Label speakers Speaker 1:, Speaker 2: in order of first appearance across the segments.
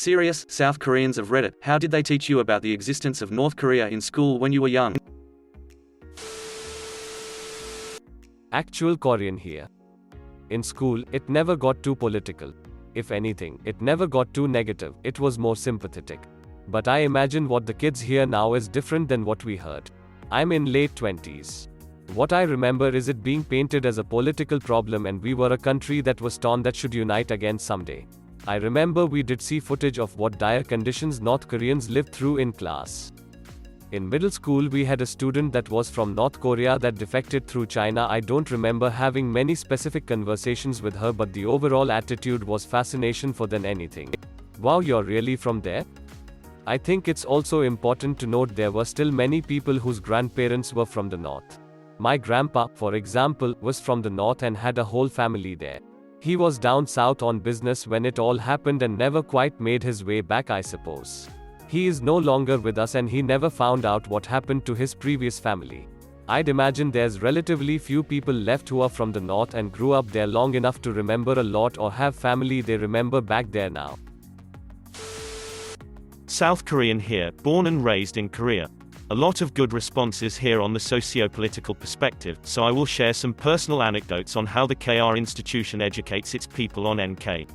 Speaker 1: Serious, South Koreans of Reddit, how did they teach you about the existence of North Korea in school when you were young?
Speaker 2: Actual Korean here. In school, it never got too political. If anything, it never got too negative, it was more sympathetic. But I imagine what the kids hear now is different than what we heard. I'm in late 20s. What I remember is it being painted as a political problem and we were a country that was torn that should unite again someday. I remember we did see footage of what dire conditions North Koreans lived through in class. In middle school we had a student that was from North Korea that defected through China. I don't remember having many specific conversations with her, but the overall attitude was fascination for than anything. Wow, you're really from there? I think it's also important to note there were still many people whose grandparents were from the north. My grandpa, for example, was from the north and had a whole family there. He was down south on business when it all happened and never quite made his way back, I suppose. He is no longer with us and he never found out what happened to his previous family. I'd imagine there's relatively few people left who are from the north and grew up there long enough to remember a lot or have family they remember back there now.
Speaker 3: South Korean here, born and raised in Korea. A lot of good responses here on the socio-political perspective, so I will share some personal anecdotes on how the KR institution educates its people on NK.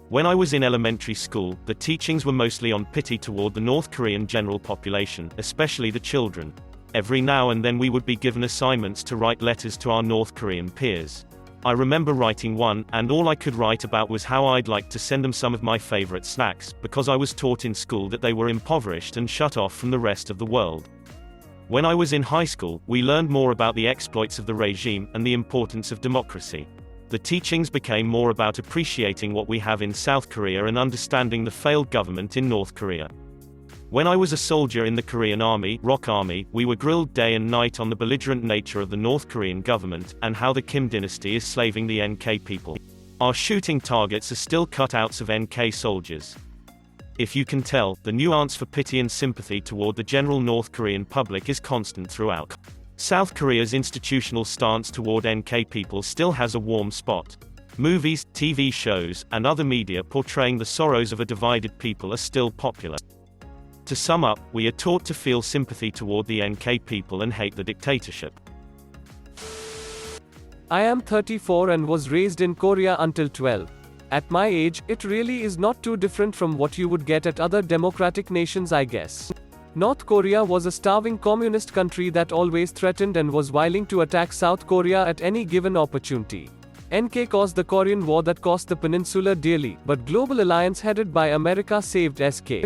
Speaker 3: When I was in elementary school, the teachings were mostly on pity toward the North Korean general population, especially the children. Every now and then we would be given assignments to write letters to our North Korean peers. I remember writing one, and all I could write about was how I'd like to send them some of my favorite snacks, because I was taught in school that they were impoverished and shut off from the rest of the world. When I was in high school, we learned more about the exploits of the regime and the importance of democracy. The teachings became more about appreciating what we have in South Korea and understanding the failed government in North Korea. When I was a soldier in the Korean Army, Rock Army, we were grilled day and night on the belligerent nature of the North Korean government, and how the Kim dynasty is slaving the NK people. Our shooting targets are still cutouts of NK soldiers. If you can tell, the nuance for pity and sympathy toward the general North Korean public is constant throughout. South Korea's institutional stance toward NK people still has a warm spot. Movies, TV shows, and other media portraying the sorrows of a divided people are still popular. To sum up, we are taught to feel sympathy toward the NK people and hate the dictatorship.
Speaker 2: I am 34 and was raised in Korea until 12. At my age, it really is not too different from what you would get at other democratic nations, I guess. North Korea was a starving communist country that always threatened and was willing to attack South Korea at any given opportunity. NK caused the Korean War that cost the peninsula dearly, but global alliance headed by America saved SK.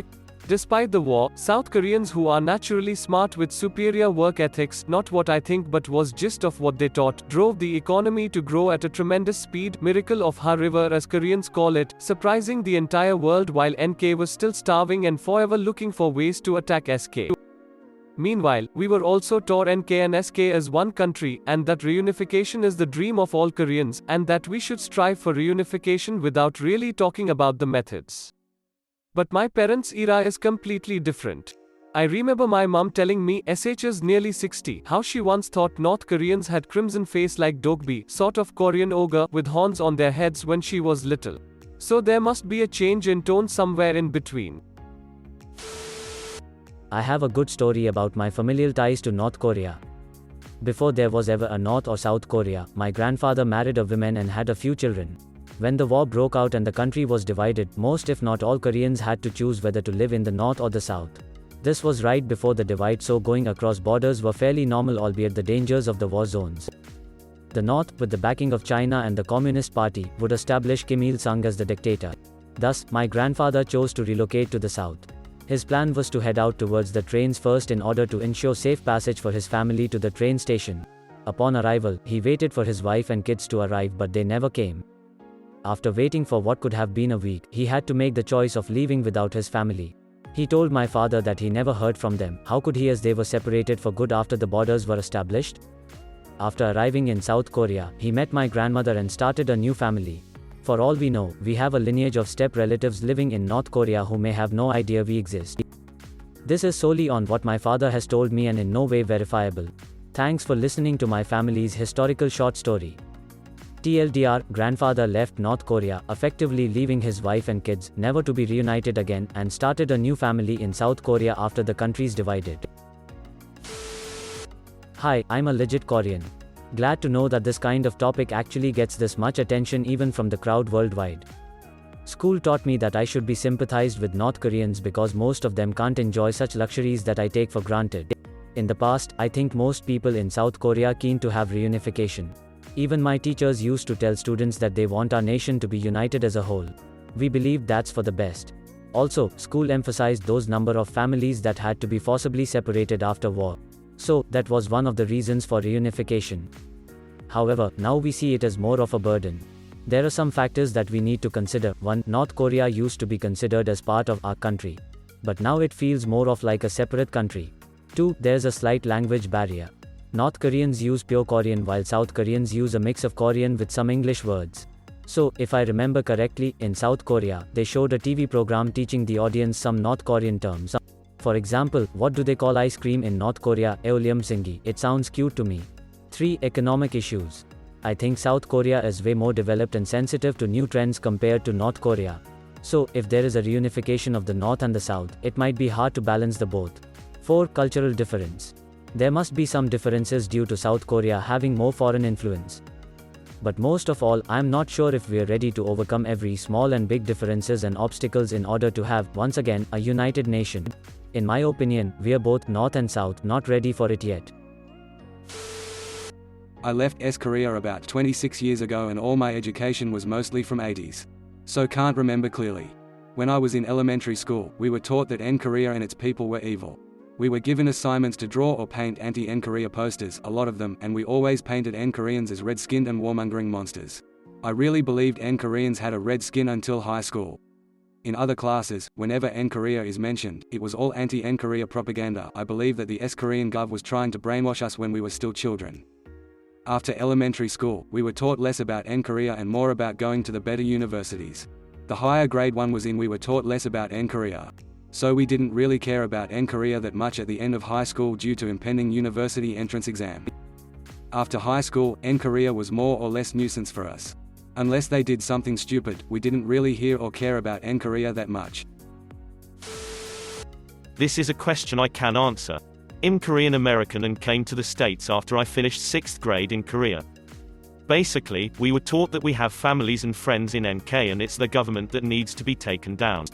Speaker 2: Despite the war, South Koreans who are naturally smart with superior work ethics, not what I think but was gist of what they taught, drove the economy to grow at a tremendous speed, miracle of Ha River as Koreans call it, surprising the entire world while NK was still starving and forever looking for ways to attack SK. Meanwhile, we were also taught NK and SK as one country, and that reunification is the dream of all Koreans, and that we should strive for reunification without really talking about the methods. But my parents' era is completely different. I remember my mom telling me, SH is nearly 60, how she once thought North Koreans had crimson face like Dokbi, sort of Korean ogre, with horns on their heads when she was little. So there must be a change in tone somewhere in between.
Speaker 4: I have a good story about my familial ties to North Korea. Before there was ever a North or South Korea, my grandfather married a woman and had a few children. When the war broke out and the country was divided, most if not all Koreans had to choose whether to live in the North or the South. This was right before the divide, so going across borders were fairly normal, albeit the dangers of the war zones. The North, with the backing of China and the Communist Party, would establish Kim Il-sung as the dictator. Thus, my grandfather chose to relocate to the South. His plan was to head out towards the trains first in order to ensure safe passage for his family to the train station. Upon arrival, he waited for his wife and kids to arrive, but they never came. After waiting for what could have been a week, he had to make the choice of leaving without his family. He told my father that he never heard from them. How could he, as they were separated for good after the borders were established? After arriving in South Korea, he met my grandmother and started a new family. For all we know, we have a lineage of step relatives living in North Korea who may have no idea we exist. This is solely on what my father has told me and in no way verifiable. Thanks for listening to my family's historical short story. TLDR, grandfather left North Korea, effectively leaving his wife and kids, never to be reunited again, and started a new family in South Korea after the countries divided. Hi, I'm a legit Korean. Glad to know that this kind of topic actually gets this much attention even from the crowd worldwide. School taught me that I should be sympathized with North Koreans because most of them can't enjoy such luxuries that I take for granted. In the past, I think most people in South Korea keen to have reunification. Even my teachers used to tell students that they want our nation to be united as a whole. We believe that's for the best. Also, school emphasized those number of families that had to be forcibly separated after war. So, that was one of the reasons for reunification. However, now we see it as more of a burden. There are some factors that we need to consider. 1. North Korea used to be considered as part of our country. But now it feels more of like a separate country. 2. There's a slight language barrier. North Koreans use pure Korean while South Koreans use a mix of Korean with some English words. So, if I remember correctly, in South Korea, they showed a TV program teaching the audience some North Korean terms. For example, what do they call ice cream in North Korea? Eoleum singi. It sounds cute to me. 3. Economic issues. I think South Korea is way more developed and sensitive to new trends compared to North Korea. So, if there is a reunification of the North and the South, it might be hard to balance the both. 4. Cultural difference. There must be some differences due to South Korea having more foreign influence. But most of all, I'm not sure if we're ready to overcome every small and big differences and obstacles in order to have, once again, a united nation. In my opinion, we're both North and South not ready for it yet.
Speaker 5: I left Korea about 26 years ago and all my education was mostly from 80s. So can't remember clearly. When I was in elementary school, we were taught that Korea and its people were evil. We were given assignments to draw or paint anti-Korea posters, a lot of them, and we always painted Koreans as red-skinned and warmongering monsters. I really believed Koreans had a red skin until high school. In other classes, whenever Korea is mentioned, it was all anti-Korea propaganda. I believe that the Korean gov was trying to brainwash us when we were still children. After elementary school, we were taught less about Korea and more about going to the better universities. The higher grade one was in, we were taught less about Korea. So we didn't really care about Korea that much at the end of high school due to impending university entrance exam. After high school, Korea was more or less nuisance for us. Unless they did something stupid, we didn't really hear or care about Korea that much.
Speaker 3: This is a question I can answer. I'm Korean American and came to the States after I finished 6th grade in Korea. Basically, we were taught that we have families and friends in NK and it's the government that needs to be taken down.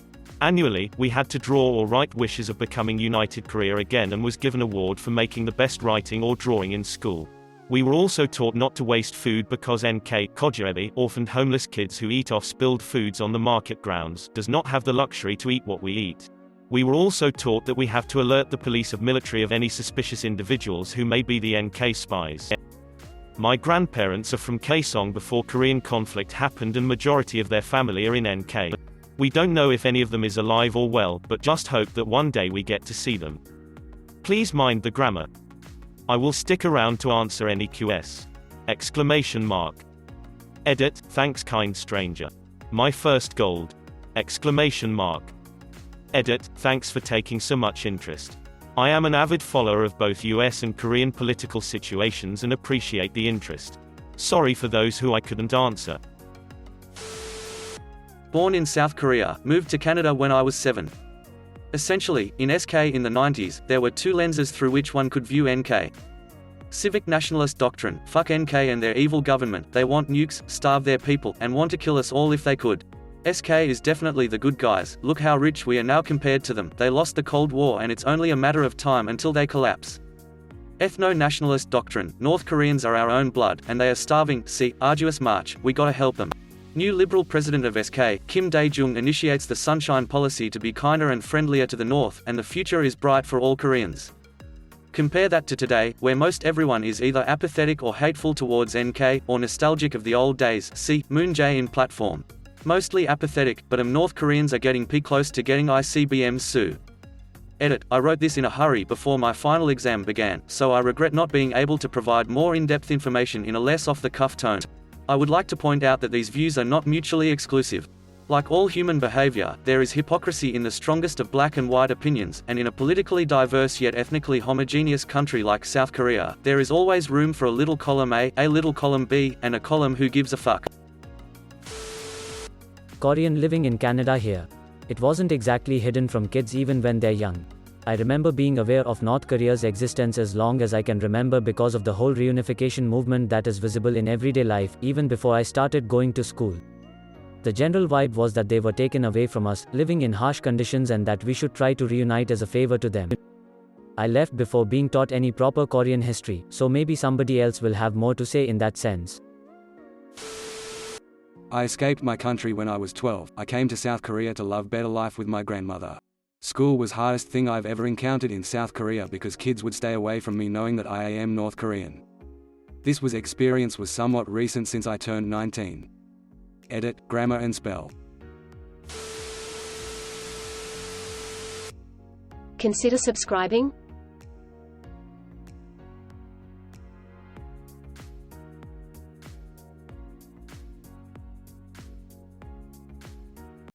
Speaker 3: Annually, we had to draw or write wishes of becoming United Korea again and was given an award for making the best writing or drawing in school. We were also taught not to waste food because NK, Kojebi, orphaned homeless kids who eat off spilled foods on the market grounds, does not have the luxury to eat what we eat. We were also taught that we have to alert the police of military of any suspicious individuals who may be the NK spies. My grandparents are from Kaesong before Korean conflict happened and majority of their family are in NK. We don't know if any of them is alive or well, but just hope that one day we get to see them. Please mind the grammar. I will stick around to answer any QS. Exclamation mark. Edit, thanks kind stranger. My first gold. Exclamation mark. Edit, thanks for taking so much interest. I am an avid follower of both US and Korean political situations and appreciate the interest. Sorry for those who I couldn't answer.
Speaker 1: Born in South Korea, moved to Canada when I was 7. Essentially, in SK in the 90s, there were two lenses through which one could view NK. Civic nationalist doctrine, fuck NK and their evil government, they want nukes, starve their people, and want to kill us all if they could. SK is definitely the good guys, look how rich we are now compared to them, they lost the Cold War and it's only a matter of time until they collapse. Ethno-nationalist doctrine, North Koreans are our own blood, and they are starving, see, arduous march, we gotta help them. New Liberal President of SK, Kim Dae-jung initiates the Sunshine Policy to be kinder and friendlier to the North, and the future is bright for all Koreans. Compare that to today, where most everyone is either apathetic or hateful towards NK, or nostalgic of the old days, see, Moon Jae-in platform. Mostly apathetic, but North Koreans are getting close to getting ICBMs soon. Edit, I wrote this in a hurry before my final exam began, so I regret not being able to provide more in-depth information in a less off-the-cuff tone. I would like to point out that these views are not mutually exclusive. Like all human behavior, there is hypocrisy in the strongest of black and white opinions, and in a politically diverse yet ethnically homogeneous country like South Korea, there is always room for a little column A little column B, and a column who gives a fuck.
Speaker 4: Korean living in Canada here. It wasn't exactly hidden from kids even when they're young. I remember being aware of North Korea's existence as long as I can remember because of the whole reunification movement that is visible in everyday life, even before I started going to school. The general vibe was that they were taken away from us, living in harsh conditions, and that we should try to reunite as a favor to them. I left before being taught any proper Korean history, so maybe somebody else will have more to say in that sense.
Speaker 5: I escaped my country when I was 12. I came to South Korea to love better life with my grandmother. School was hardest thing I've ever encountered in South Korea because kids would stay away from me knowing that I am North Korean. This experience was somewhat recent since I turned 19. Edit, grammar and spell.
Speaker 6: Consider subscribing.